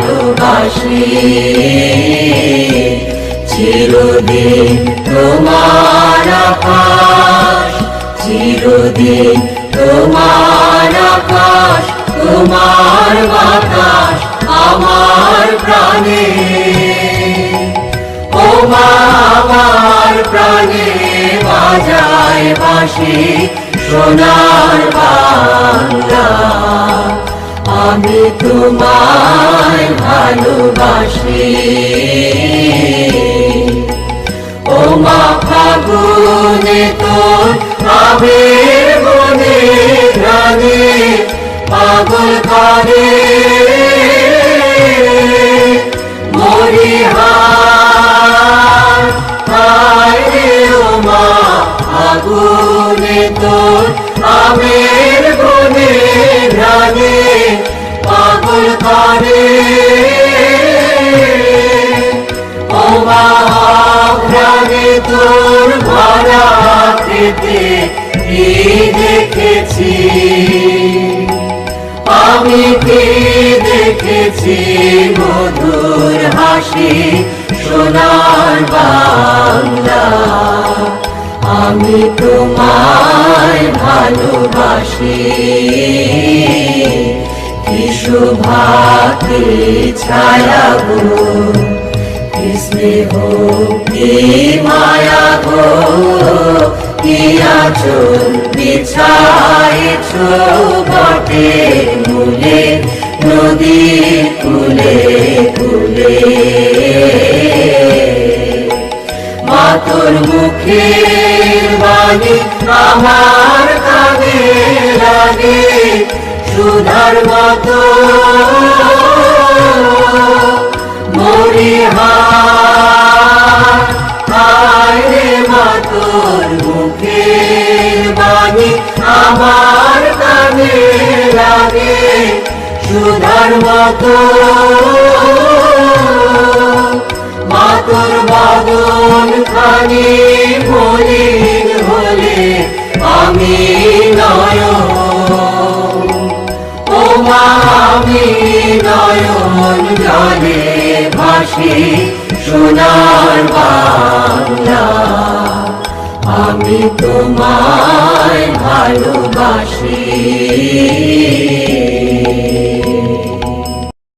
ভালোবাসি। চিরদিন তোমার আকাশ, চিরদিন তোমার আকাশ, তোমার বাতাস আমার প্রাণে। ও মা আমার প্রাণে বাজায় বাঁশি সোনার বাংলা, আমি তোমায় ভালোবাসি। ও মা ফাগুনে তোর আবির বনে ঘ্রাণে পাগল করে মরি হায় রে। ও মা ফাগুনে তোর আবির বনে ঘ্রাণে পাগল করে। ও মা ঘ্রাণে তোর ভরা খেতে কি দেখেছি, আমি কি দেখেছি মধুর হাসি সোনার বাংলা, আমি তোমায় ভালোবাসি। কি শোভা কি ছায়া গো, কি স্নেহ কি মায়া গো, কি আঁচল বিছাইছ বটের মূলে নদীর কূলে কূলে। মা তোর মুখের বাণী আমার কানে লাগে সুধার মতো মরি হায় রে। মা তোর মুখের বাণী আমার কানে লাগে সুধার মতো। মা তোর বদন খানি মলিন হলে আমি নয়ন, ও মা আমি নয়ন জলে ভাসি সোনার বাংলা, আমি তোমায় ভালোবাসি।